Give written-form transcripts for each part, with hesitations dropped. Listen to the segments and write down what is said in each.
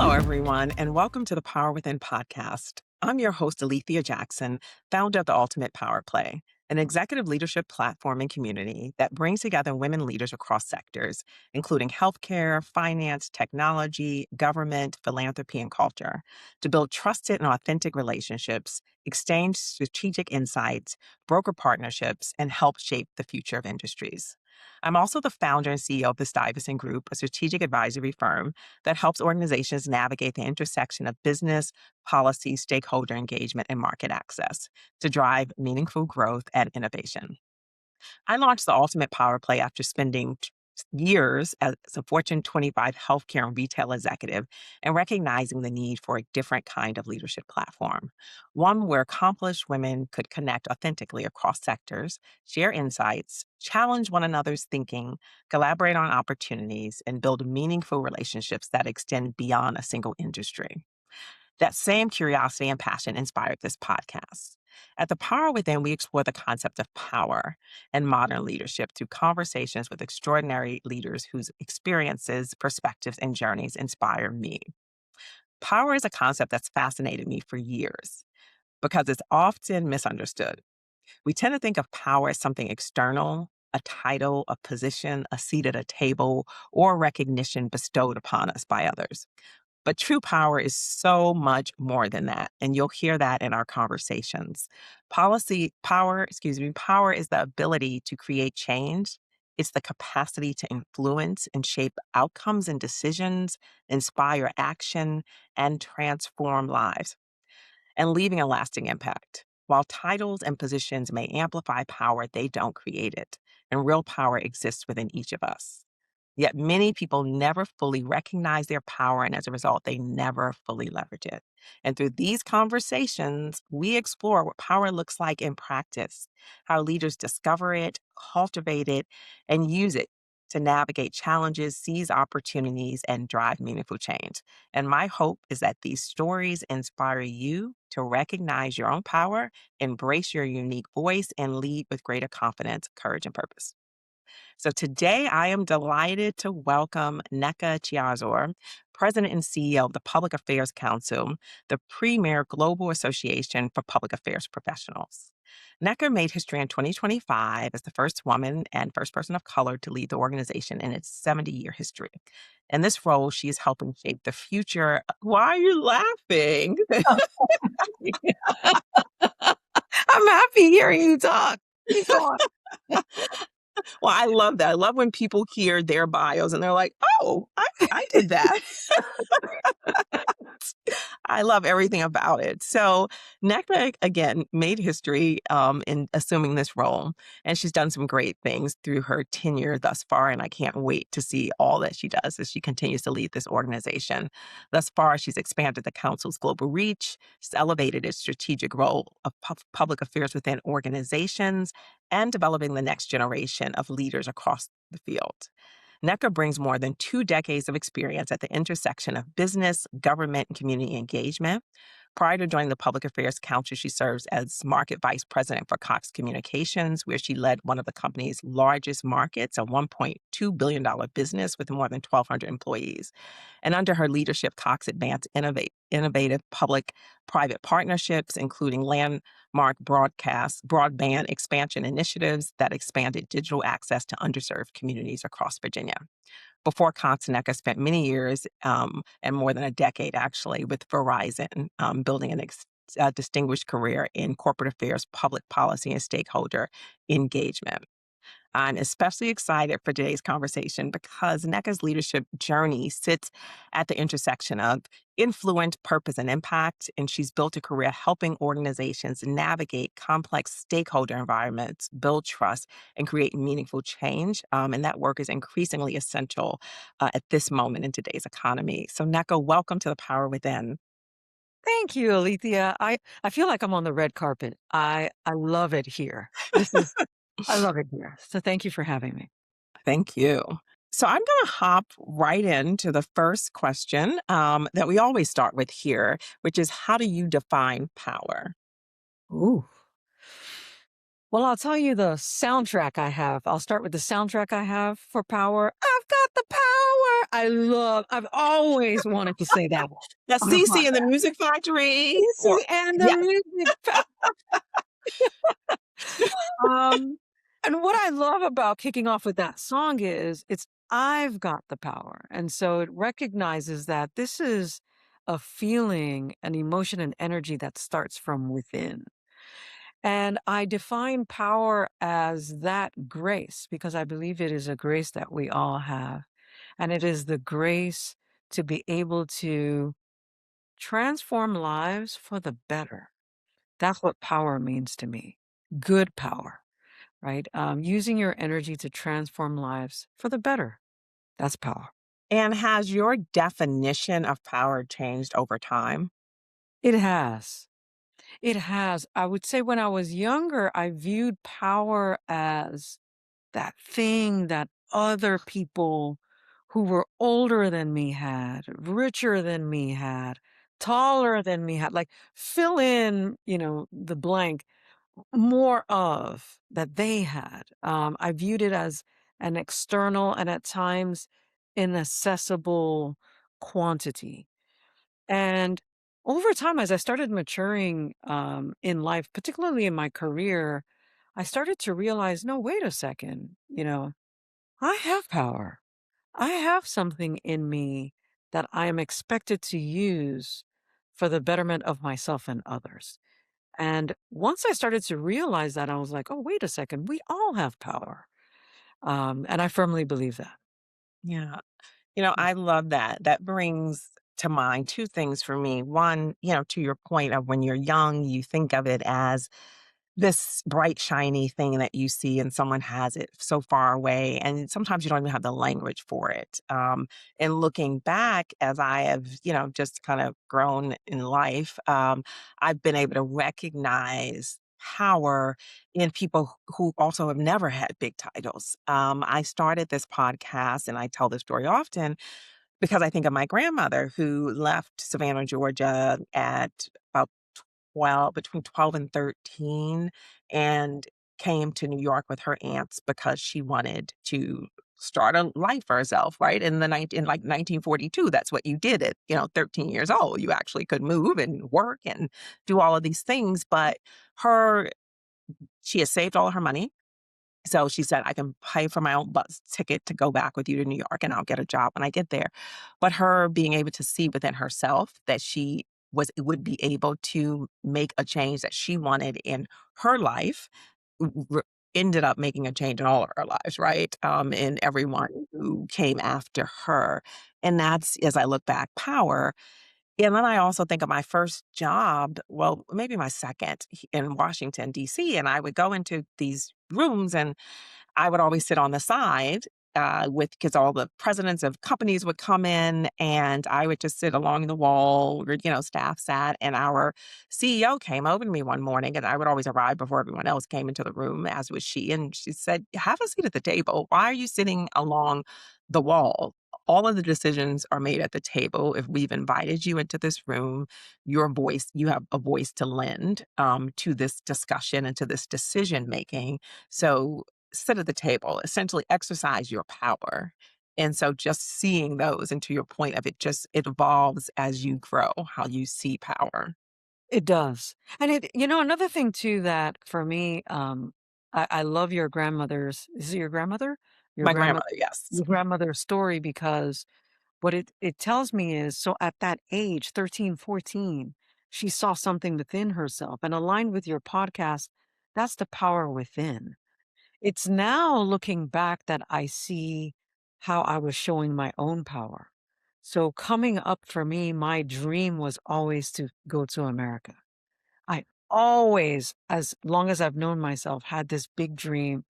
Hello, everyone, and welcome to the Power Within podcast. I'm your host, Alethia Jackson, founder of the Ultimate Power Play, an executive leadership platform and community that brings together women leaders across sectors, including healthcare, finance, technology, government, philanthropy, and culture, to build trusted and authentic relationships, exchange strategic insights, broker partnerships, and help shape the future of industries. I'm also the founder and CEO of the Stuyvesant Group, a strategic advisory firm that helps organizations navigate the intersection of business, policy, stakeholder engagement, and market access to drive meaningful growth and innovation. I launched the Ultimate Power Play after spending years as a Fortune 25 healthcare and retail executive and recognizing the need for a different kind of leadership platform, one where accomplished women could connect authentically across sectors, share insights, challenge one another's thinking, collaborate on opportunities, and build meaningful relationships that extend beyond a single industry. That same curiosity and passion inspired this podcast. At The Power Within, we explore the concept of power and modern leadership through conversations with extraordinary leaders whose experiences, perspectives, and journeys inspire me. Power is a concept that's fascinated me for years because it's often misunderstood. We tend to think of power as something external, a title, a position, a seat at a table, or recognition bestowed upon us by others. But true power is so much more than that. And you'll hear that in our conversations. Power is the ability to create change. It's the capacity to influence and shape outcomes and decisions, inspire action, and transform lives, and leaving a lasting impact. While titles and positions may amplify power, they don't create it. And real power exists within each of us. Yet many people never fully recognize their power, and as a result, they never fully leverage it. And through these conversations, we explore what power looks like in practice, how leaders discover it, cultivate it, and use it to navigate challenges, seize opportunities, and drive meaningful change. And my hope is that these stories inspire you to recognize your own power, embrace your unique voice, and lead with greater confidence, courage, and purpose. So today I am delighted to welcome Nneka Chiazor, President and CEO of the Public Affairs Council, the premier global association for public affairs professionals. Nneka made history in 2025 as the first woman and first person of color to lead the organization in its 70-year history. In this role, she is helping shape the future. Why are you laughing? I'm happy hearing you talk. Keep going. Well, I love that. I love when people hear their bios and they're like, oh, I did that. I love everything about it. So Nneka, again, made history in assuming this role, and she's done some great things through her tenure thus far, and I can't wait to see all that she does as she continues to lead this organization. Thus far, she's expanded the council's global reach, she's elevated its strategic role of public affairs within organizations, and developing the next generation of leaders across the field. Nneka brings more than 2 decades of experience at the intersection of business, government, and community engagement. Prior to joining the Public Affairs Council, she serves as Market Vice President for Cox Communications, where she led one of the company's largest markets, a $1.2 billion business with more than 1,200 employees. And under her leadership, Cox advanced innovative public-private partnerships, including landmark broadband expansion initiatives that expanded digital access to underserved communities across Virginia. Before Cox, Nneka spent many years and more than a decade, actually, with Verizon, building a distinguished career in corporate affairs, public policy, and stakeholder engagement. I'm especially excited for today's conversation because Nneka's leadership journey sits at the intersection of influence, purpose, and impact, and she's built a career helping organizations navigate complex stakeholder environments, build trust, and create meaningful change. And that work is increasingly essential at this moment in today's economy. So, Nneka, welcome to The Power Within. Thank you, Alethea. I feel like I'm on the red carpet. I love it here. I love it here. So thank you for having me. Thank you. So I'm going to hop right into the first question that we always start with here, which is how do you define power? Ooh. Well, I'll tell you the soundtrack I have. I'll start with the soundtrack I have for power. I've got the power. I've always wanted to say that. Now, Cece and the Music Factory, or Easy and the yeah, music Um, and what I love about kicking off with that song is it's I've got the power. And so it recognizes that this is a feeling, an emotion, and energy that starts from within. And I define power as that grace because I believe it is a grace that we all have. And it is the grace to be able to transform lives for the better. That's what power means to me. Good power. Right? Using your energy to transform lives for the better. That's power. and has your definition of power changed over time? It has. It has. I would say when I was younger, I viewed power as that thing that other people who were older than me had, richer than me had, taller than me had, like fill in, the blank more of that they had. I viewed it as an external and at times inaccessible quantity. And over time, as I started maturing in life, particularly in my career, I started to realize no, wait a second, I have power. I have something in me that I am expected to use for the betterment of myself and others. And once I started to realize that, I was like, "Oh, wait a second, we all have power." And I firmly believe that. Yeah. Mm. I love that. That brings to mind 2 things for me. One, to your point of when you're young, you think of it as this bright, shiny thing that you see and someone has it so far away, and sometimes you don't even have the language for it. And looking back as I have, just kind of grown in life, I've been able to recognize power in people who also have never had big titles. I started this podcast, and I tell this story often because I think of my grandmother who left Savannah, Georgia at about between 12 and 13, and came to New York with her aunts because she wanted to start a life for herself, right? In like 1942, that's what you did at, 13 years old. You actually could move and work and do all of these things, but her she had saved all of her money, so she said, "I can pay for my own bus ticket to go back with you to New York, and I'll get a job when I get there." But her being able to see within herself that she would be able to make a change that she wanted in her life, r ended up making a change in all of our lives, right? And everyone who came after her. And that's, as I look back, power. And then I also think of my first job, well, maybe my second, in Washington, DC, and I would go into these rooms, and I would always sit on the side, with because all the presidents of companies would come in, and I would just sit along the wall where, staff sat, and our CEO came over to me one morning, and I would always arrive before everyone else came into the room, as was she, and she said, "Have a seat at the table. Why are you sitting along the wall? All of the decisions are made at the table. If we've invited you into this room, you have a voice to lend, to this discussion and to this decision making. So sit at the table, essentially exercise your power." And so just seeing those, and to your point of it evolves as you grow, how you see power. It does. And another thing too that for me, I love your grandmother's is it your grandmother? Your My grandma grandmother, yes. your grandmother's story because what it tells me is so at that age, 13, 14, she saw something within herself and aligned with your podcast, that's the power within. It's now looking back that I see how I was showing my own power. So coming up for me, my dream was always to go to America. I always, as long as I've known myself, had this big dream.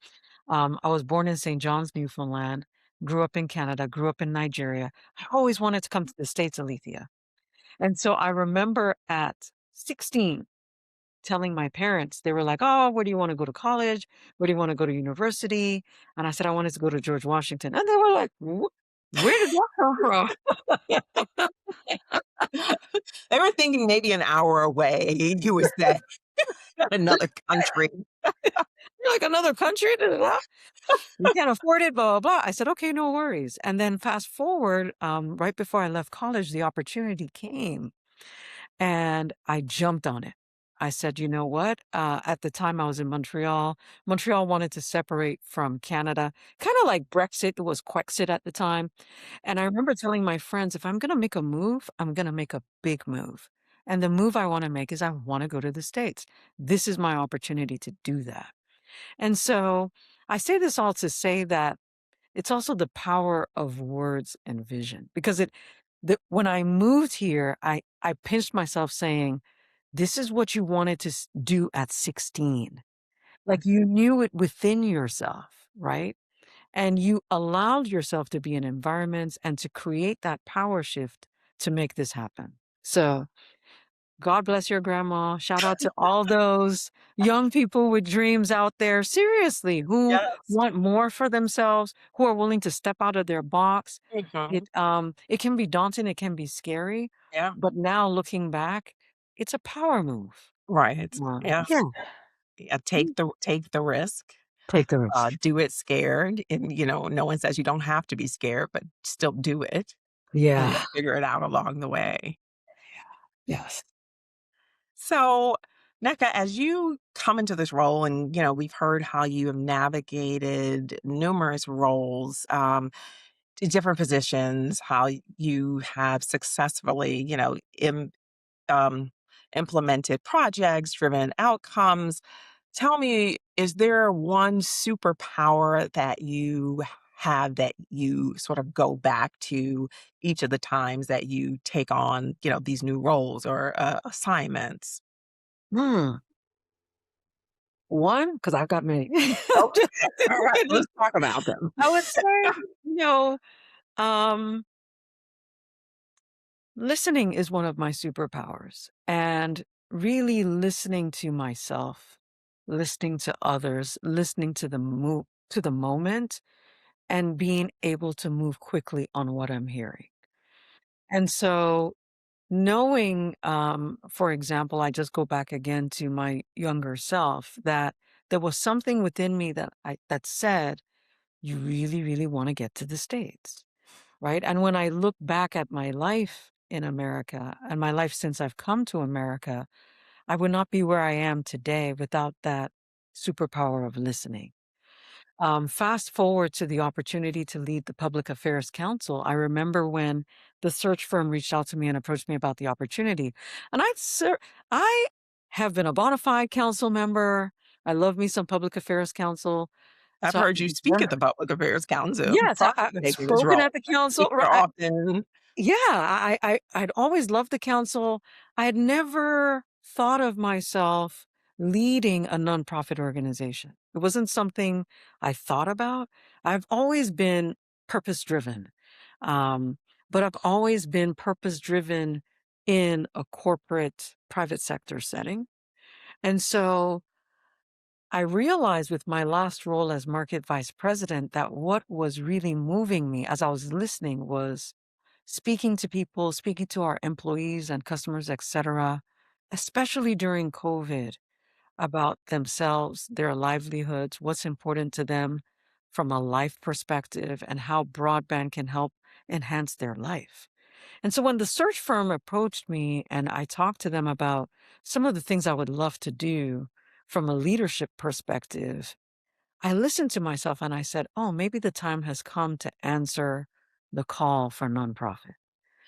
I was born in St. John's, Newfoundland, grew up in Canada, grew up in Nigeria. I always wanted to come to the States, Alethea. And so I remember at 16 telling my parents, they were like, "Oh, where do you want to go to college? Where do you want to go to university?" And I said, "I wanted to go to George Washington." And they were like, Where did that come from?" They were thinking maybe an hour away. You was that. Another country. You're like, "Another country? Da, da, da. We can't afford it, blah, blah, blah." I said, "Okay, no worries." And then fast forward, right before I left college, the opportunity came and I jumped on it. I said, "You know what?" At the time I was in Montreal. Montreal wanted to separate from Canada, kind of like Brexit. It was Quexit at the time. And I remember telling my friends, if I'm going to make a move, I'm going to make a big move. And the move I want to make is I want to go to the States. This is my opportunity to do that. And so I say this all to say that it's also the power of words and vision because when I moved here, I pinched myself saying, this is what you wanted to do at 16. Like you knew it within yourself, right? And you allowed yourself to be in environments and to create that power shift to make this happen. So God bless your grandma. Shout out to all those young people with dreams out there, seriously, who Yes. want more for themselves, who are willing to step out of their box. Mhm. It can be daunting, it can be scary, Yeah. but now looking back, it's a power move. Right. Yeah. Yeah. Yeah, Mm. take the risk, Take the risk. do it scared, and, no one says you don't have to be scared, but still do it, and Yeah. you'll figure it out along the way. Yes. So, Nneka, as you come into this role and, we've heard how you have navigated numerous roles, to different positions, how you have successfully, um, implemented projects, driven outcomes. Tell me, is there one superpower that you have that you sort of go back to each of the times that you take on, these new roles or assignments? Hmm. One, because I've got many. Okay. All right. Let's talk about them. I would say, you know, um, listening is one of my superpowers, and really listening to myself, listening to others, listening to the moment, and being able to move quickly on what I'm hearing. And so knowing, for example, I just go back again to my younger self that there was something within me that said, you really, really want to get to the States. Right. And when I look back at my life in America and my life since I've come to America, I would not be where I am today without that superpower of listening. Fast forward to the opportunity to lead the Public Affairs Council. I remember when the search firm reached out to me and approached me about the opportunity. And I have been a bona fide council member. I love me some Public Affairs Council. I've So heard you speak at the Public Affairs Council yes, prior I to taking this spoken role. at the council. Speak there often. Yeah, I'd always loved the council. I had never thought of myself leading a nonprofit organization. It wasn't something I thought about. I've always been purpose driven, um, but I've always been purpose driven in a corporate private sector setting. And so I realized with my last role as market vice president that what was really moving me as I was listening was speaking to people, speaking to our employees and customers, etc., especially during COVID, about themselves, their livelihoods, what's important to them from a life perspective, and how broadband can help enhance their life. And so when the search firm approached me and I talked to them about some of the things I would love to do from a leadership perspective, I listened to myself and I said, oh, maybe the time has come to answer the call for nonprofit.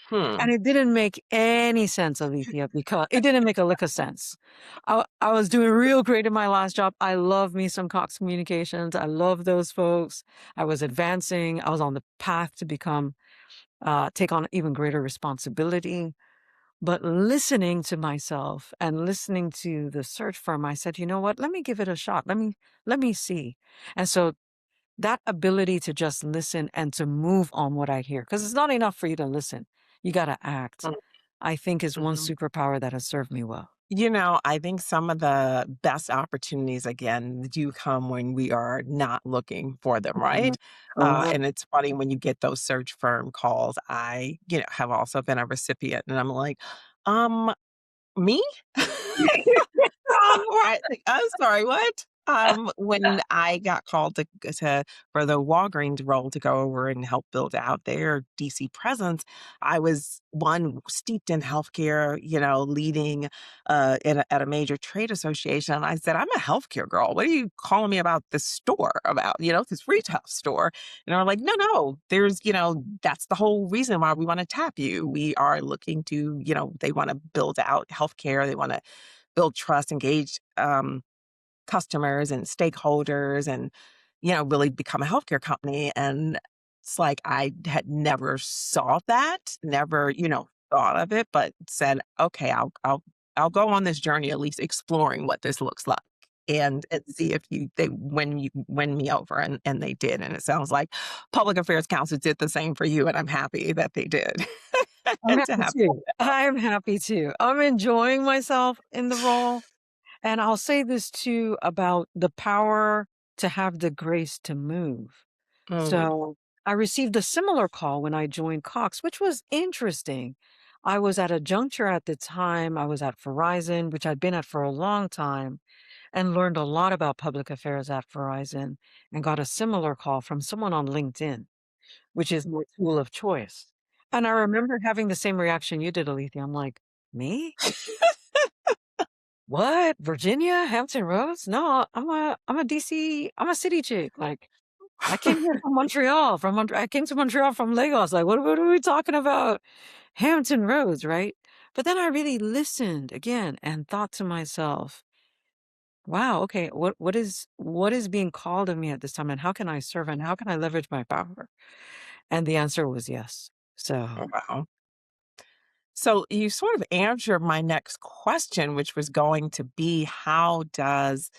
Hmm. And it didn't make any sense, Alethea, because it didn't make a lick of sense. I was doing real great in my last job. I love me some Cox Communications. I love those folks. I was advancing. I was on the path to take on even greater responsibility. But listening to myself and listening to the search firm, I said, you know what? Let me give it a shot. Let me see. And so that ability to just listen and to move on what I hear, because it's not enough for you to listen. You got to act. I think is one Mhm. superpower that has served me well. I think some of the best opportunities, again, do come when we are not looking for them, Mhm. right? Uh-huh. And it's funny when you get those search firm calls. I, have also been a recipient, and I'm like, me? Right, like, I'm sorry, what? When I got called to for the Walgreens role to go over and help build out their DC presence, I was, one, steeped in healthcare, leading, at a major trade association, and I said, "I'm a healthcare girl. What are you calling me about this store about, this retail store?" And they're like, "No, no, that's the whole reason why we wanna tap you. We are looking to," they wanna build out healthcare, they wanna build trust, engage, customers and stakeholders and, really become a healthcare company. And it's like I had never saw that, never, thought of it, but said, okay, I'll go on this journey, at least exploring what this looks like. And see if they win me over, and they did. And it sounds like Public Affairs Council did the same for you, and I'm happy that they did. I'm And to happy have too. I'm happy too. I'm enjoying myself in the role. And I'll say this too about the power to have the grace to move. Mm, So I received a similar call when I joined Cox, which was interesting. I was at a juncture at the time. I was at Verizon, which I'd been at for a long time, and learned a lot about public affairs at Verizon, and got a similar call from someone on LinkedIn, which is my tool of choice. And I remember having the same reaction you did, Alethea. I'm like, me? What? Virginia? Hampton Roads? No, I'm a DC, I'm a city chick. Like, I came here from Montreal, I came to Montreal from Lagos. Like, what are we talking about? Hampton Roads, right? But then I really listened again and thought to myself, wow, okay, what is being called of me at this time, and how can I serve, and how can I leverage my power? And the answer was yes. So, wow. So you sort of answered my next question, which was going to be, how does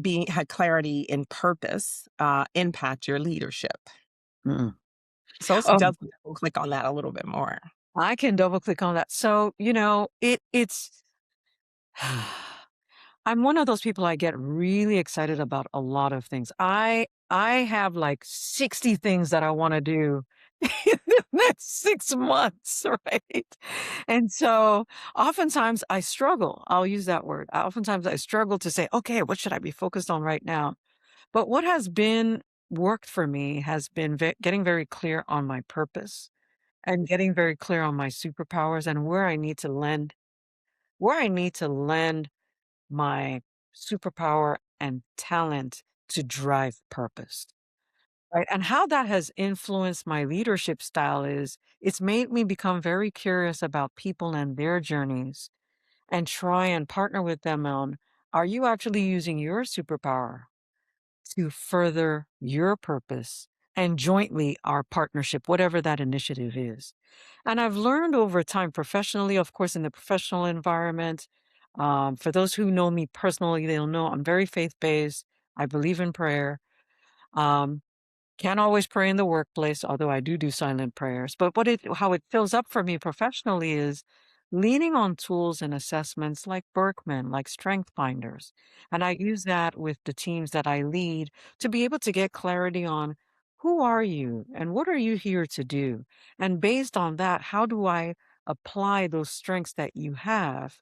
being had clarity in purpose impact your leadership? mm. So let's Oh, click on that a little bit more. I can double click on that. So, it's I'm one of those people, I get really excited about a lot of things. I have like 60 things that I want to do in the next 6 months, right? And so oftentimes I struggle. I'll use that word. Oftentimes I struggle to say, okay, what should I be focused on right now? But what has been worked for me has been getting very clear on my purpose and getting very clear on my superpowers and where I need to lend my superpower and talent to drive purpose, right? And how that has influenced my leadership style is it's made me become very curious about people and their journeys and try and partner with them on, are you actually using your superpower to further your purpose, and jointly our partnership, whatever that initiative is. And I've learned over time professionally, of course, in the professional environment. For those who know me personally, they'll know I'm very faith based. I believe in prayer. Um, can't always pray in the workplace, although I do silent prayers. But how it fills up for me professionally is leaning on tools and assessments like Berkman, like Strength Finders. And I use that with the teams that I lead to be able to get clarity on who are you and what are you here to do? And based on that, how do I apply those strengths that you have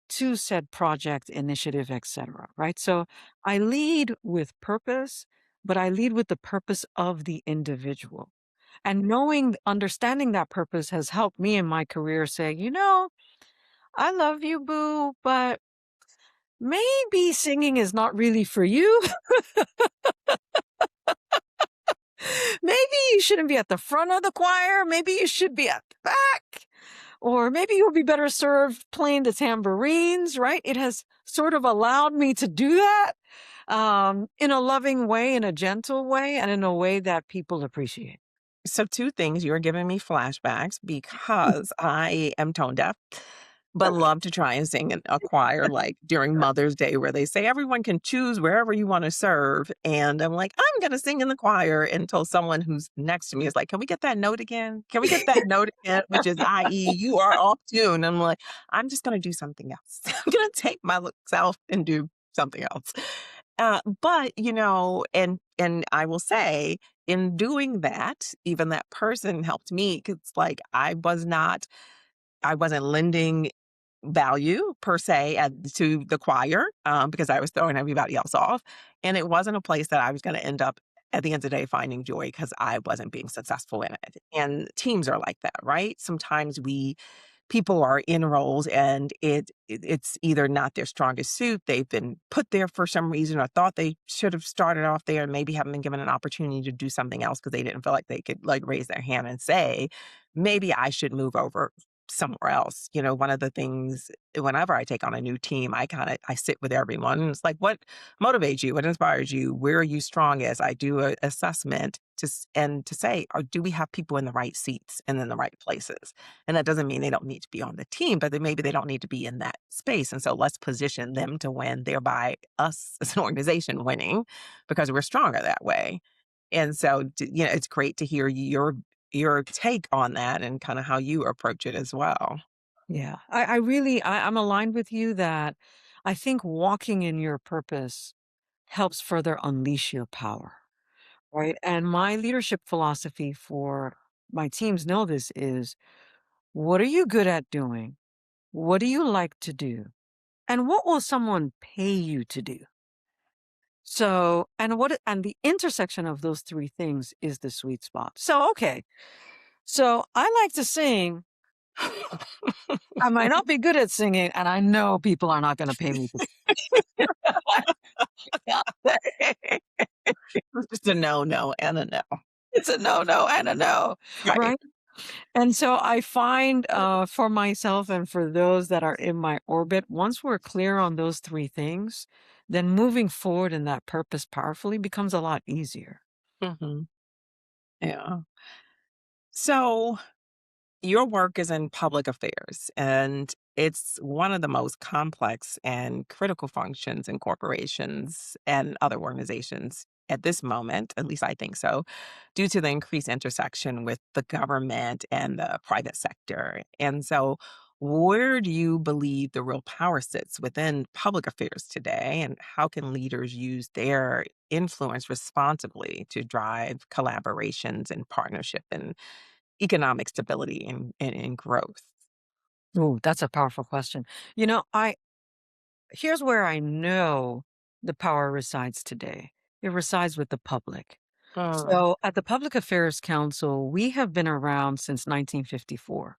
to said project, initiative, etc. Right? So I lead with purpose, but I lead with the purpose of the individual. And understanding that purpose has helped me in my career say, I love you, boo, but maybe singing is not really for you. Maybe you shouldn't be at the front of the choir. Maybe you should be at the back. Or maybe you'll be better served playing the tambourines, right? It has sort of allowed me to do that in a loving way, in a gentle way, and in a way that people appreciate. So two things, you're giving me flashbacks because I am tone deaf, but love to try and sing in a choir, like during Mother's Day, where they say everyone can choose wherever you want to serve. And I'm like, I'm going to sing in the choir until someone who's next to me is like, can we get that note again? Can we get that note again? Which is, i.e., you are off tune. I'm like, I'm just going to do something else. I'm going to take my self and do something else. But and I will say, in doing that, even that person helped me because, like, I wasn't lending value per se to the choir because I was throwing everybody else off. And it wasn't a place that I was going to end up at the end of the day finding joy because I wasn't being successful in it. And teams are like that, right? Sometimes people are in roles and it's either not their strongest suit. They've been put there for some reason or thought they should have started off there and maybe haven't been given an opportunity to do something else because they didn't feel like they could like raise their hand and say, maybe I should move over somewhere else. One of the things whenever I take on a new team, I sit with everyone and it's like, what motivates you? What inspires you? Where are you strong as? I do a assessment and to say, or do we have people in the right seats and in the right places? And that doesn't mean they don't need to be on the team, but maybe they don't need to be in that space. And so let's position them to win, thereby us as an organization winning because we're stronger that way. And so, it's great to hear your take on that and kinda how you approach it as well. Yeah. I'm aligned with you that I think walking in your purpose helps further unleash your power, right? And my leadership philosophy for my teams know this is what are you good at doing? What do you like to do? And what will someone pay you to do? So, and the intersection of those three things is the sweet spot. So, okay. So I like to sing. I might not be good at singing, and I know people are not going to pay me to sing. It's just a no, no, and a no. It's a no, no, and a no, Right. right? And so I find for myself and for those that are in my orbit, once we're clear on those three things, then moving forward in that purpose powerfully becomes a lot easier. Mhm. Yeah. So your work is in public affairs, and it's one of the most complex and critical functions in corporations and other organizations at this moment, at least I think so, due to the increased intersection with the government and the private sector. And so, where do you believe the real power sits within public affairs today? And how can leaders use their influence responsibly to drive collaborations and partnership and economic stability and growth? Ooh, that's a powerful question. You know, I here's where I know the power resides today. It resides with the public. Mm, So at the Public Affairs Council, we have been around since 1954.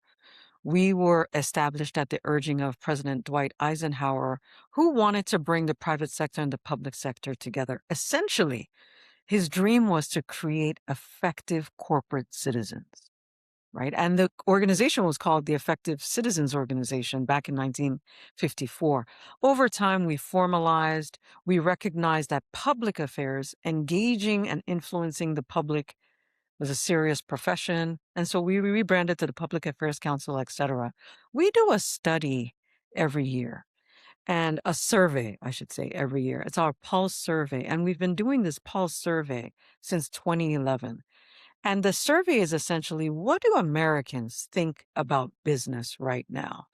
We were established at the urging of President Dwight Eisenhower, who wanted to bring the private sector and the public sector together. Essentially, his dream was to create effective corporate citizens, right? And the organization was called the Effective Citizens Organization back in 1954. Over time, we formalized, we recognized that public affairs, engaging and influencing the public was a serious profession. And so we rebranded to the Public Affairs Council, et cetera. We do a study every year and a survey, I should say, every year. It's our Pulse survey. And we've been doing this Pulse survey since 2011. And the survey is essentially what do Americans think about business right now?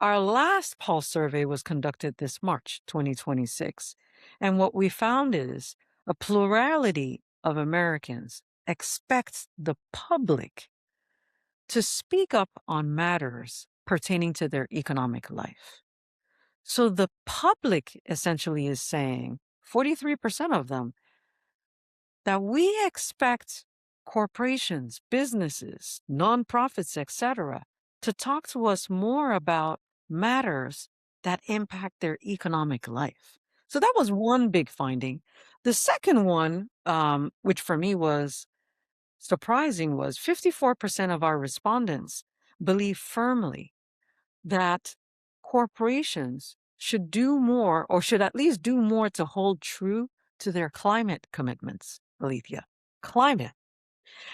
Our last Pulse survey was conducted this March 2026. And what we found is a plurality of Americans expects the public to speak up on matters pertaining to their economic life. So the public essentially is saying, 43% of them, that we expect corporations, businesses, nonprofits, etc., to talk to us more about matters that impact their economic life. So that was one big finding. The second one, which for me was surprising, was 54% of our respondents believe firmly that corporations should do more or should at least do more to hold true to their climate commitments, Alethea. Climate.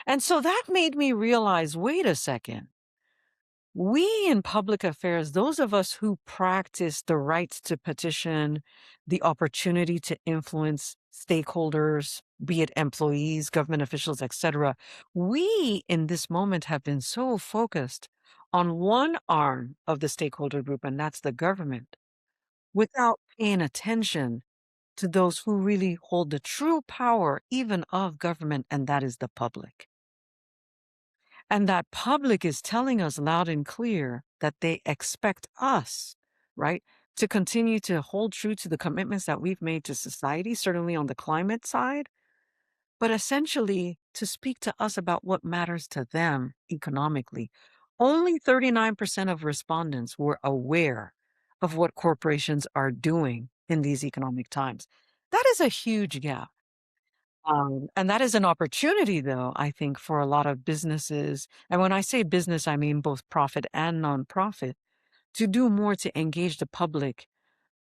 And so that made me realize wait a second. We in public affairs, those of us who practice the right to petition, the opportunity to influence stakeholders, be it employees, government officials, etc., we in this moment have been so focused on one arm of the stakeholder group, and that's the government, without paying attention to those who really hold the true power even of government, and that is the public. And that public is telling us loud and clear that they expect us, right, to continue to hold true to the commitments that we've made to society, certainly on the climate side, but essentially to speak to us about what matters to them economically. Only 39% of respondents were aware of what corporations are doing in these economic times. That is a huge gap. And that is an opportunity, though, I think, for a lot of businesses. And when I say business, I mean both profit and nonprofit, to do more to engage the public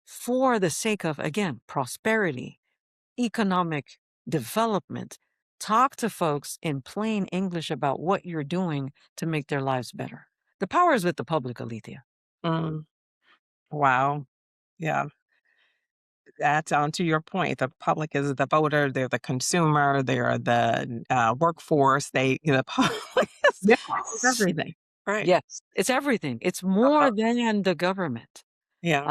for the sake of, again, prosperity, economic development. Talk to folks in plain English about what you're doing to make their lives better. The power is with the public, Alethea. Mm, wow. Yeah. That's on to your point. The public is the voter, they're the consumer, they're the workforce. The public is Yes. everything. Right. Yes, it's everything. It's Uh, more than the government. yeah.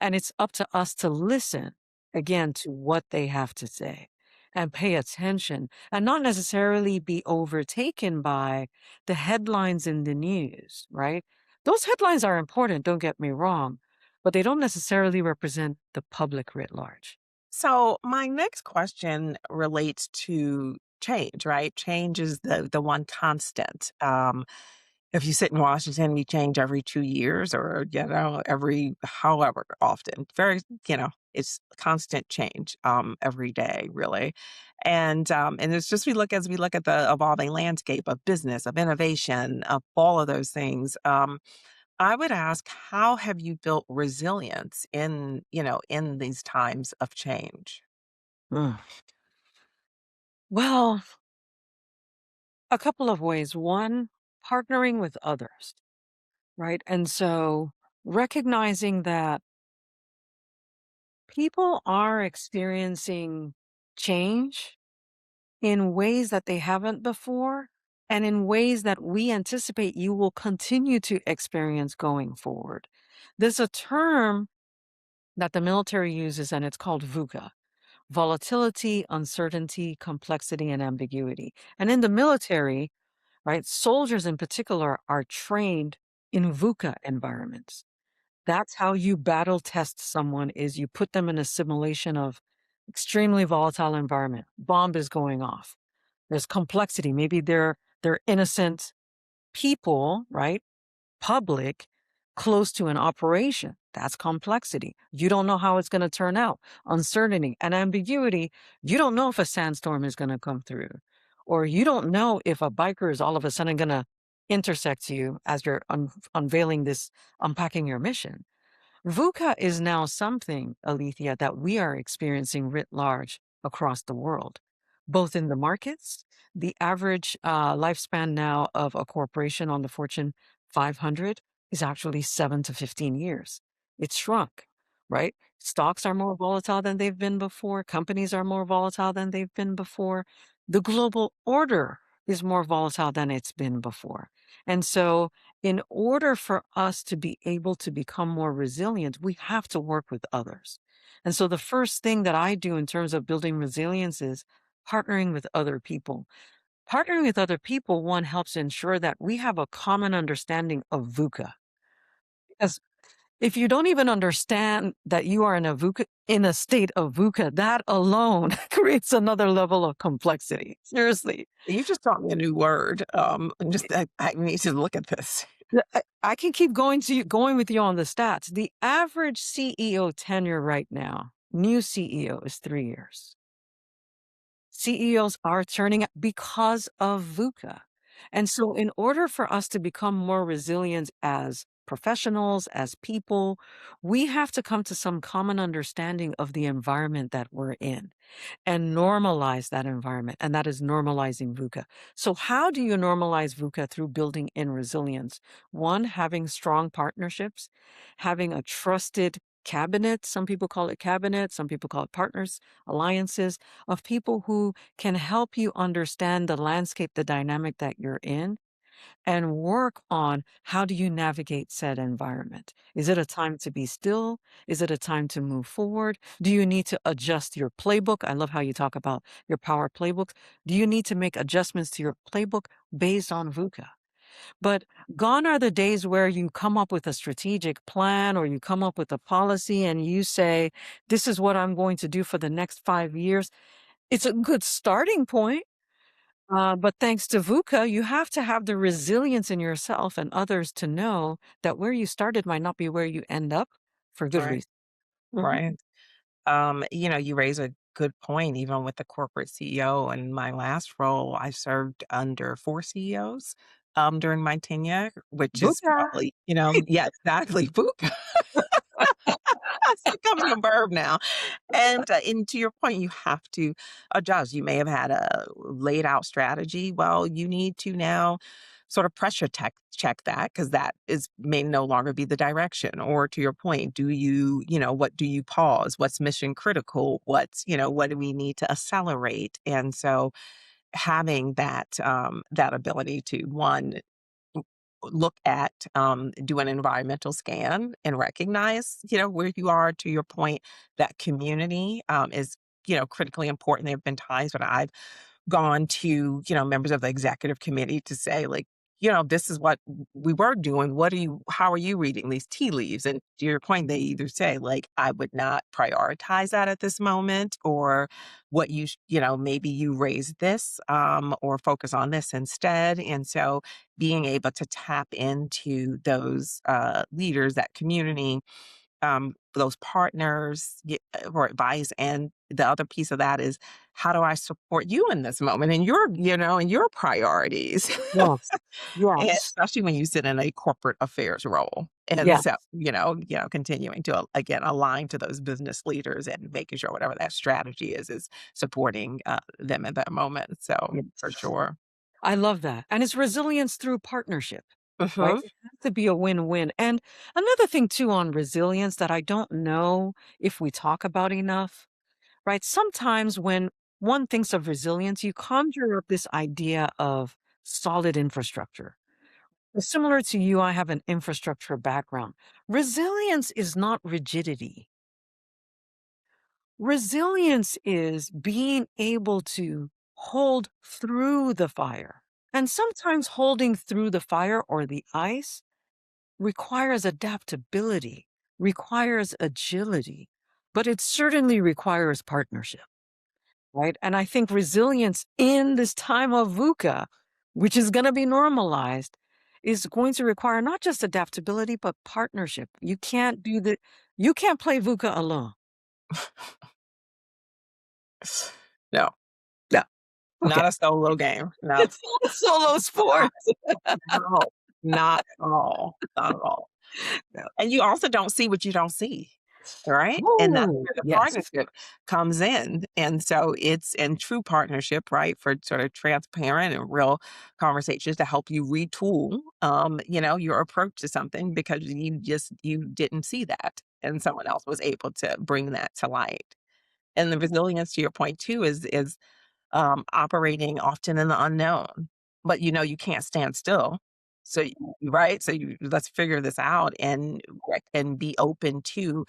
And it's up to us to listen again to what they have to say and pay attention and not necessarily be overtaken by the headlines in the news, right? Those headlines are important, don't get me wrong, but they don't necessarily represent the public writ large. So my next question relates to change, right? Change is the one constant. If you sit in Washington, we change every 2 years or, every however often. It's constant change every day, really. And it's just we look at the evolving landscape of business, of innovation, of all of those things. I would ask, how have you built resilience in these times of change? Mm. Well, a couple of ways. One, partnering with others, right? And so recognizing that people are experiencing change in ways that they haven't before and in ways that we anticipate you will continue to experience going forward. There's a term that the military uses, and it's called VUCA: volatility, uncertainty, complexity, and ambiguity. And in the military, right, soldiers in particular are trained in VUCA environments. That's how you battle test someone is you put them in a simulation of extremely volatile environment. Bomb is going off. There's complexity. Maybe they're innocent people, right? Public, close to an operation. That's complexity. You don't know how it's going to turn out. Uncertainty and ambiguity. You don't know if a sandstorm is going to come through, or you don't know if a biker is all of a sudden going to intersect you as you're unveiling this, unpacking your mission. VUCA is now something, Alethea, that we are experiencing writ large across the world, both in the markets. The average lifespan now of a corporation on the Fortune 500 is actually 7 to 15 years. It's shrunk, right? Stocks are more volatile than they've been before. Companies are more volatile than they've been before. The global order is more volatile than it's been before. And so in order for us to be able to become more resilient, we have to work with others. And so the first thing that I do in terms of building resilience is partnering with other people. Partnering with other people, one, helps ensure that we have a common understanding of VUCA. Because if you don't even understand that you are in a VUCA, in a state of VUCA, that alone creates another level of complexity. Seriously. You just taught me a new word. I need to look at this. I can keep going with you on the stats. The average CEO tenure right now, new CEO, is 3 years. CEOs are turning out because of VUCA. And so in order for us to become more resilient as professionals, as people, we have to come to some common understanding of the environment that we're in and normalize that environment. And that is normalizing VUCA. So, how do you normalize VUCA? Through building in resilience. One, having strong partnerships, having a trusted cabinet. Some people call it cabinet, some people call it partners, alliances of people who can help you understand the landscape, the dynamic that you're in. and work on how do you navigate said environment. Is it a time to be still? Is it a time to move forward? Do you need to adjust your playbook? I love how you talk about your power playbooks. Do you need to make adjustments to your playbook based on VUCA? But gone are the days where you come up with a strategic plan or you come up with a policy and you say, this is what I'm going to do for the next 5 years. It's a good starting point. But thanks to VUCA, you have to have the resilience in yourself and others to know that where you started might not be where you end up for good Right. reason. Mhm. Right. You raise a good point, even with the corporate CEO. In my last role, I served under 4 CEOs, during my tenure, which is VUCA. probably, yeah, exactly. It's becoming a verb now. And to your point, you have to adjust. You may have had a laid out strategy. Well, you need to now sort of pressure check that because that is may no longer be the direction. Or to your point, what do you pause? What's mission critical? What do we need to accelerate? And so having that ability to one look at, do an environmental scan and recognize, where you are. To your point, that community is, critically important. There have been times when I've gone to, members of the executive committee to say, like, this is what we were doing. How are you reading these tea leaves? And to your point, they either say, like, I would not prioritize that at this moment, or maybe you raise this, or focus on this instead. And so being able to tap into those leaders, that community, those partners for advice. And the other piece of that is, how do I support you in this moment and your priorities? Yes. And Yes. especially when you sit in a corporate affairs role. And Yeah. so, continuing to again align to those business leaders and making sure whatever that strategy is supporting them at that moment. So for Yes. sure. I love that. And it's resilience through partnership, right? Hmm. It has to be a win-win. And another thing too on resilience that I don't know if we talk about enough, right? Sometimes when one thinks of resilience, you conjure up this idea of solid infrastructure. Similar to you, I have an infrastructure background. Resilience is not rigidity. Resilience is being able to hold through the fire. And sometimes holding through the fire or the ice requires adaptability, requires agility, but it certainly requires partnership, right? And I think resilience in this time of VUCA, which is going to be normalized, is going to require not just adaptability, but partnership. You can't play VUCA alone. No, Yeah. Okay. not a solo game. No, It's not a solo not sport. at all. Not at all. Not at all. Yeah. And you also don't see what you don't see, right? And that's Oh, where the yes. partnership comes in. And so it's in true partnership, right? For sort of transparent and real conversations to help you retool, your approach to something because you didn't see that and someone else was able to bring that to light. And the resilience to your point too is operating often in the unknown, but you can't stand still. So, right? So let's figure this out and be open to,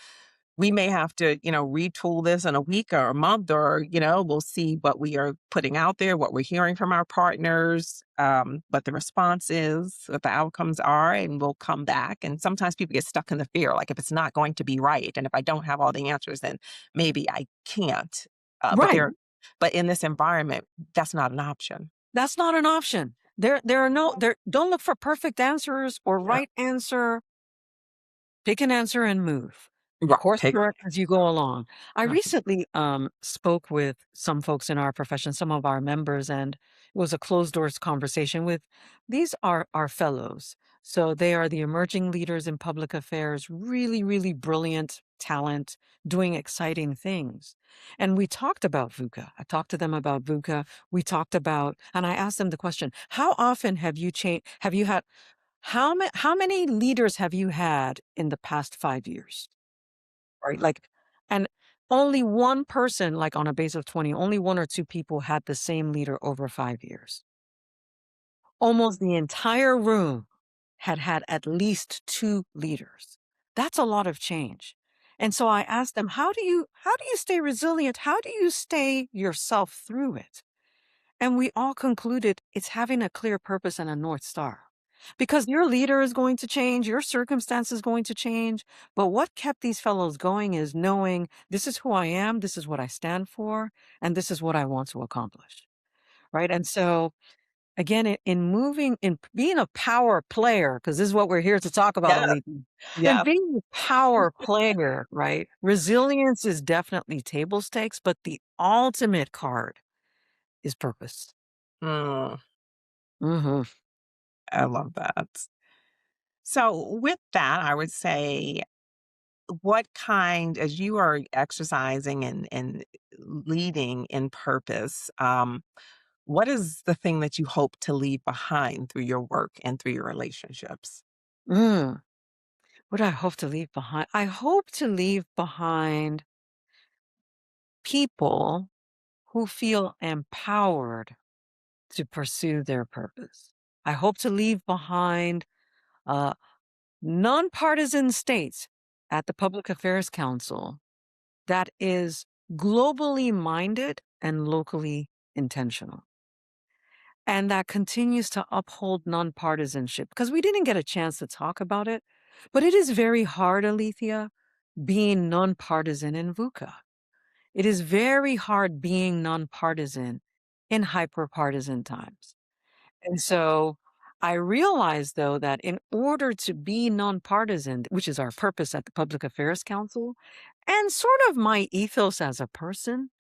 we may have to, retool this in a week or a month, or, we'll see what we are putting out there, what we're hearing from our partners, what the response is, what the outcomes are, and we'll come back. And sometimes people get stuck in the fear, like if it's not going to be right, and if I don't have all the answers, then maybe I can't. Uh, but Right. there, but in this environment, that's not an option. That's not an option. There are no there don't look for perfect answers or Yeah. right answer. Pick an answer and move. Right. Course Take. correct as you go along. I Mhm. recently spoke with some folks in our profession, some of our members, and it was a closed doors conversation with these are our fellows. So they are the emerging leaders in public affairs, really, really brilliant talent, doing exciting things. And we talked about VUCA. I talked to them about VUCA. We talked about, and I asked them the question, how often have you changed? Have you had how many leaders have you had in the past 5 years? Right, like and only one person, like, on a base of 20, only 1 or 2 people had the same leader over 5 years. Almost the entire room had had at least 2 leaders. That's a lot of change. And so I asked them, how do you stay resilient? How do you stay yourself through it?" And we all concluded it's having a clear purpose and a North Star. Because your leader is going to change, your circumstance is going to change. But what kept these fellows going is knowing this is who I am, this is what I stand for, and this is what I want to accomplish. Right. And so, again, in being a power player, because this is what we're here to talk about, Yeah. Alethea. And Yeah. being a power player, right? Resilience is definitely table stakes, but the ultimate card is purpose. Mm, Hmm. I love that. So, with that, I would say, what kind, as you are exercising and leading in purpose, what is the thing that you hope to leave behind through your work and through your relationships? Mm. What do I hope to leave behind? I hope to leave behind people who feel empowered to pursue their purpose. I hope to leave behind uh, nonpartisan states at the Public Affairs Council that is globally minded and locally intentional, and that continues to uphold nonpartisanship. Because we didn't get a chance to talk about it, but it is very hard, Alethea, being nonpartisan in VUCA. It is very hard being nonpartisan in hyperpartisan times. And so I realized, though, that in order to be nonpartisan, which is our purpose at the Public Affairs Council, and sort of my ethos as a person,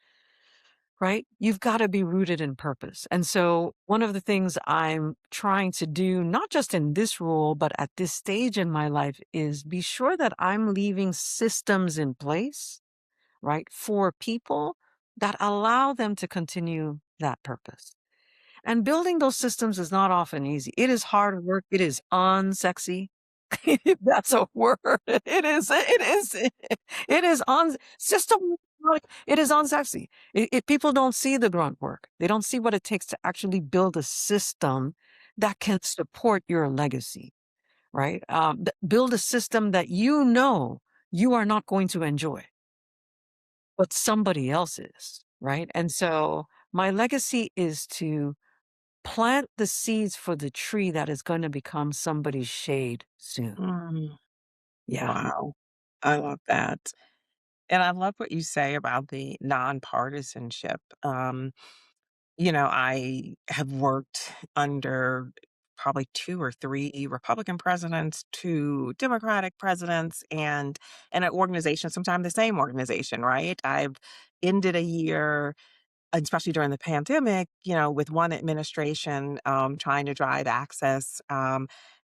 right? You've got to be rooted in purpose. And so one of the things I'm trying to do, not just in this role, but at this stage in my life, is be sure that I'm leaving systems in place, right, for people that allow them to continue that purpose. And building those systems is not often easy. It is hard work. It is unsexy. If that's a word. It is system work. It is unsexy. People don't see the grunt work. They don't see what it takes to actually build a system that can support your legacy, right? Build a system that you are not going to enjoy, but somebody else is, right? And so my legacy is to plant the seeds for the tree that is going to become somebody's shade soon. Mm, Yeah. wow. I love that. And I love what you say about the nonpartisanship. I have worked under probably 2 or 3 Republican presidents, 2 Democratic presidents, and an organization, sometimes the same organization, right? I've ended a year, especially during the pandemic, with one administration, trying to drive access,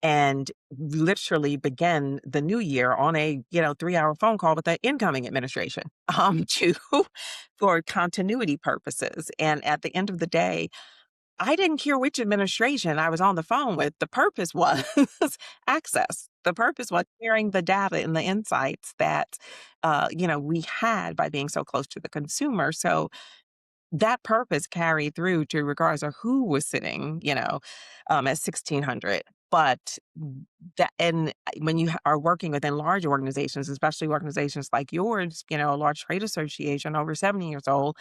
and literally begin the new year on a, 3-hour phone call with the incoming administration, to for continuity purposes. And at the end of the day, I didn't care which administration I was on the phone with. The purpose was access. The purpose was sharing the data and the insights that, we had by being so close to the consumer. So that purpose carried through to regardless of who was sitting, at 1600. But when you are working within large organizations, especially organizations like yours, a large trade association over 70 years old,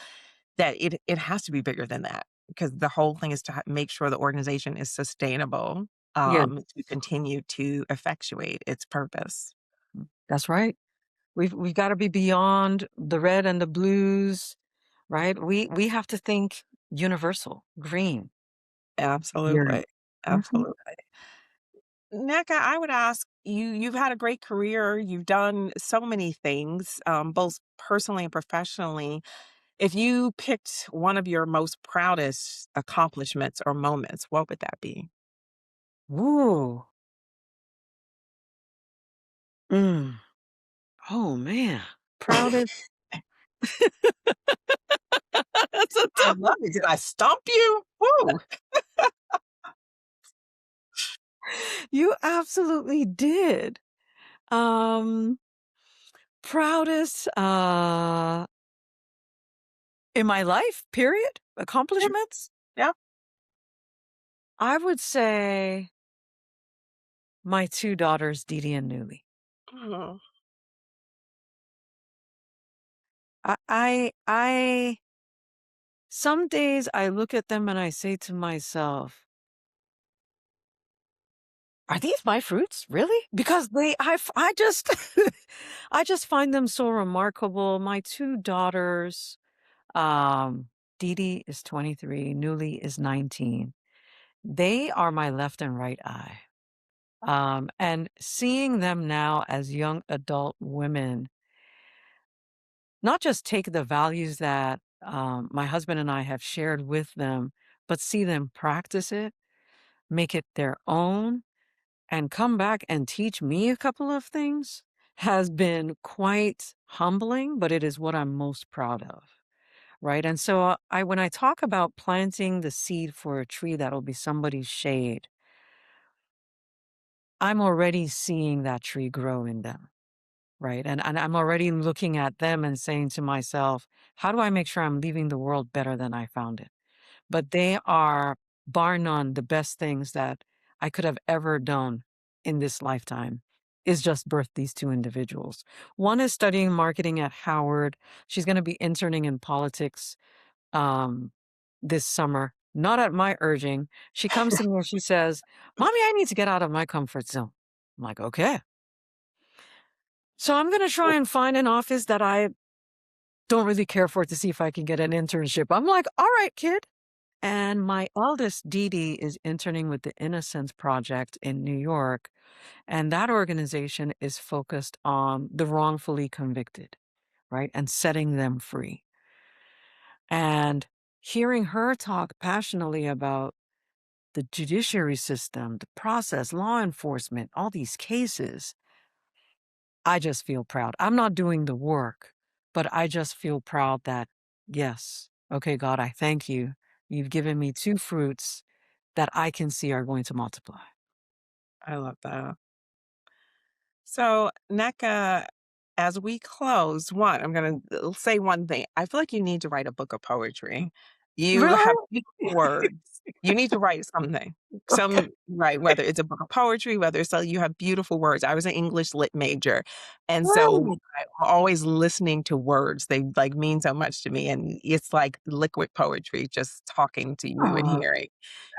that it has to be bigger than that, because the whole thing is to make sure the organization is sustainable, Yeah, to continue to effectuate its purpose. that's right. We've got to be beyond the red and the blues, right? We have to think universal, green. Yeah. Absolutely. Mhm. Absolutely. Nneka, I would ask you, you've had a great career. You've done so many things, both personally and professionally. If you picked one of your most proudest accomplishments or moments, what would that be? Ooh. Mm. Oh man. Proudest. That's a I tough one. love it. Did I stump you? Woo! You absolutely did. Um, Proudest in my life, period. Yeah, Accomplishments. yeah. I would say my 2 daughters, Didi and Newly. Oh, I some days I look at them and I say to myself, "Are these my fruits? Really?" Because I just I just find them so remarkable. My 2 daughters, um, Didi is 23, Newly is 19. They are my left and right eye. And seeing them now as young adult women, not just take the values that my husband and I have shared with them, but see them practice it, make it their own, and come back and teach me a couple of things has been quite humbling, but it is what I'm most proud of. Right. And so when I talk about planting the seed for a tree that'll be somebody's shade, I'm already seeing that tree grow in them. Right. And I'm already looking at them and saying to myself, how do I make sure I'm leaving the world better than I found it? But they are, bar none, the best things that I could have ever done in this lifetime is just birth these 2 individuals. One is studying marketing at Howard. She's going to be interning in politics um, this summer, not at my urging. She comes to me and she says, Mommy, I need to get out of my comfort zone. I'm like, okay. So I'm going to try and find an office that I don't really care for to see if I can get an internship. I'm like, all right, kid. And my eldest, Dee Dee, is interning with the Innocence Project in New York. And that organization is focused on the wrongfully convicted, right? And setting them free. And hearing her talk passionately about the judiciary system, the process, law enforcement, all these cases, I just feel proud. I'm not doing the work, but I just feel proud that, yes, okay, God, I thank you. You've given me 2 fruits that I can see are going to multiply. I love that. So, Nneka, as we close, I'm going to say one thing. I feel like you need to write a book of poetry. You Really? have beautiful words. You need to write something. Okay. Right, whether it's a book of poetry, whether so you have beautiful words. I was an English lit major. And so Really? I'm always listening to words. They like mean so much to me. And it's like liquid poetry, just talking to you and Aw, hearing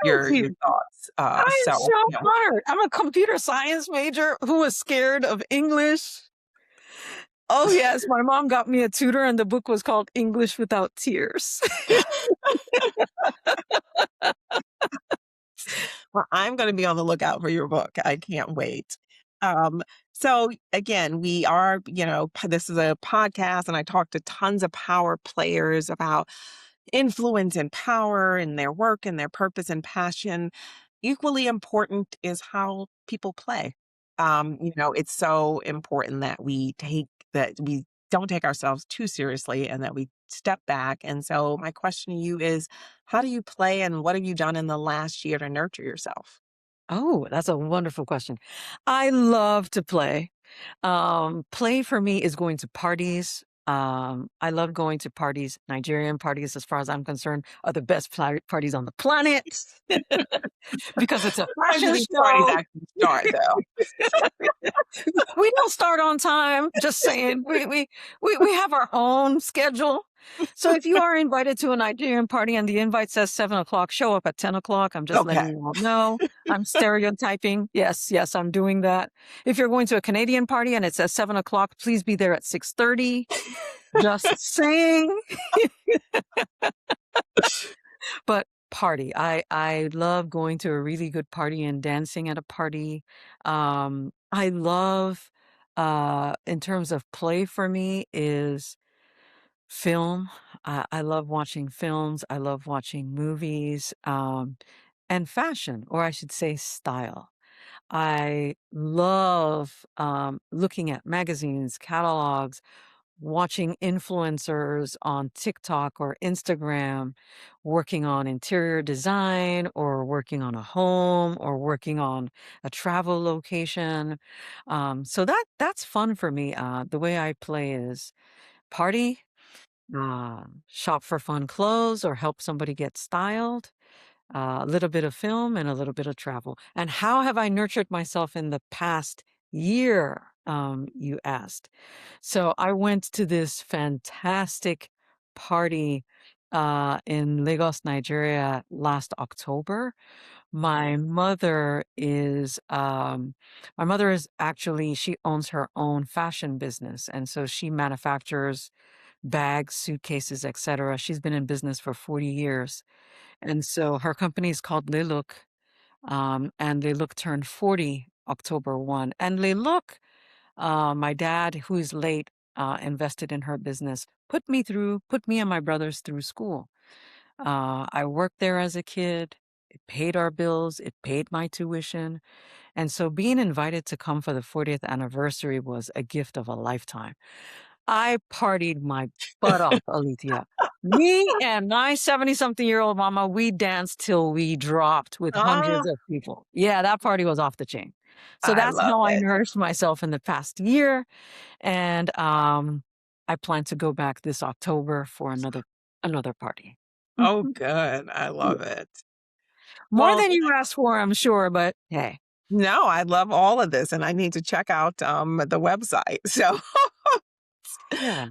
thank your you. thoughts. I am so So yeah. honored. I'm a computer science major who was scared of English. Oh, yes, my mom got me a tutor, and the book was called English Without Tears. Well, I'm gonna be on the lookout for your book. I can't wait. Um, so again, we are, this is a podcast and I talk to tons of power players about influence and power and their work and their purpose and passion. Equally important is how people play. It's so important that we don't take ourselves too seriously and that we step back. And so my question to you is, how do you play and what have you done in the last year to nurture yourself? Oh, that's a wonderful question. I love to play. Play for me is going to parties. I love going to parties. Nigerian parties, as far as I'm concerned, are the best parties on the planet because it's a When do fashion these parties show. actually start, though? We don't start on time. Just saying, we have our own schedule. So if you are invited to a Nigerian party and the invite says 7 o'clock, show up at 10 o'clock. I'm just Okay. letting you all know. I'm stereotyping. Yes, yes, I'm doing that. If you're going to a Canadian party and it says 7 o'clock, please be there at 6:30. Just saying. But party. I love going to a really good party and dancing at a party. I love in terms of play for me is film. I love watching films. I love watching movies. And fashion, or I should say style. I love looking at magazines, catalogs, watching influencers on TikTok or Instagram working on interior design or working on a home or working on a travel location. So that's fun for me. The way I play is party, shop for fun clothes or help somebody get styled, A little bit of film and a little bit of travel. And how have I nurtured myself in the past year? You asked. So I went to this fantastic party in Lagos, Nigeria last October. My mother is actually, she owns her own fashion business, and so she manufactures bags, suitcases, etc. She's been in business for 40 years. And so her company is called Le Look, and Le Look turned 40 October 1. And Le Look, my dad, who's late, invested in her business, put me and my brothers through school. I worked there as a kid. It paid our bills. It paid my tuition. And so being invited to come for the 40th anniversary was a gift of a lifetime. I partied my butt off, Alethea. Me and my 70-something-year-old mama, we danced till we dropped with Oh, hundreds of people. Yeah, that party was off the chain. So I that's love how I it. nourished myself in the past year, and, I plan to go back this October for another party. Oh, Mhm. good. I Yeah. love it. More Well, than you asked for, I'm sure, but hey. no, I love all of this, and I need to check out, the website. So, Yeah.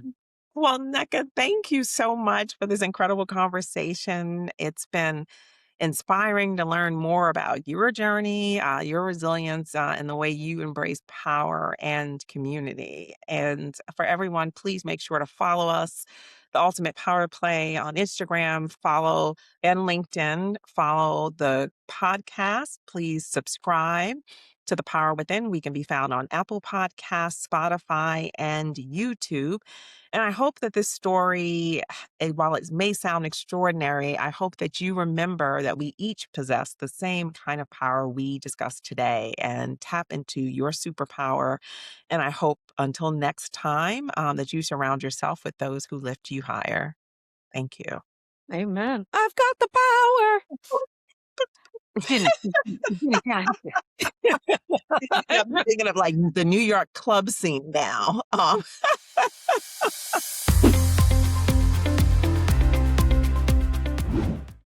well, Nneka, thank you so much for this incredible conversation. It's been inspiring to learn more about your journey, your resilience, and the way you embrace power and community. And for everyone, please make sure to follow us, The Ultimate Power Play on Instagram, follow and LinkedIn, follow the podcast. Please subscribe to The Power Within. We can be found on Apple Podcasts, Spotify, and YouTube. And I hope that this story, while it may sound extraordinary, I hope that you remember that we each possess the same kind of power we discussed today and tap into your superpower. And I hope until next time that you surround yourself with those who lift you higher. Thank you. Amen. I've got the power. It didn't count. I'm thinking of like the New York club scene now.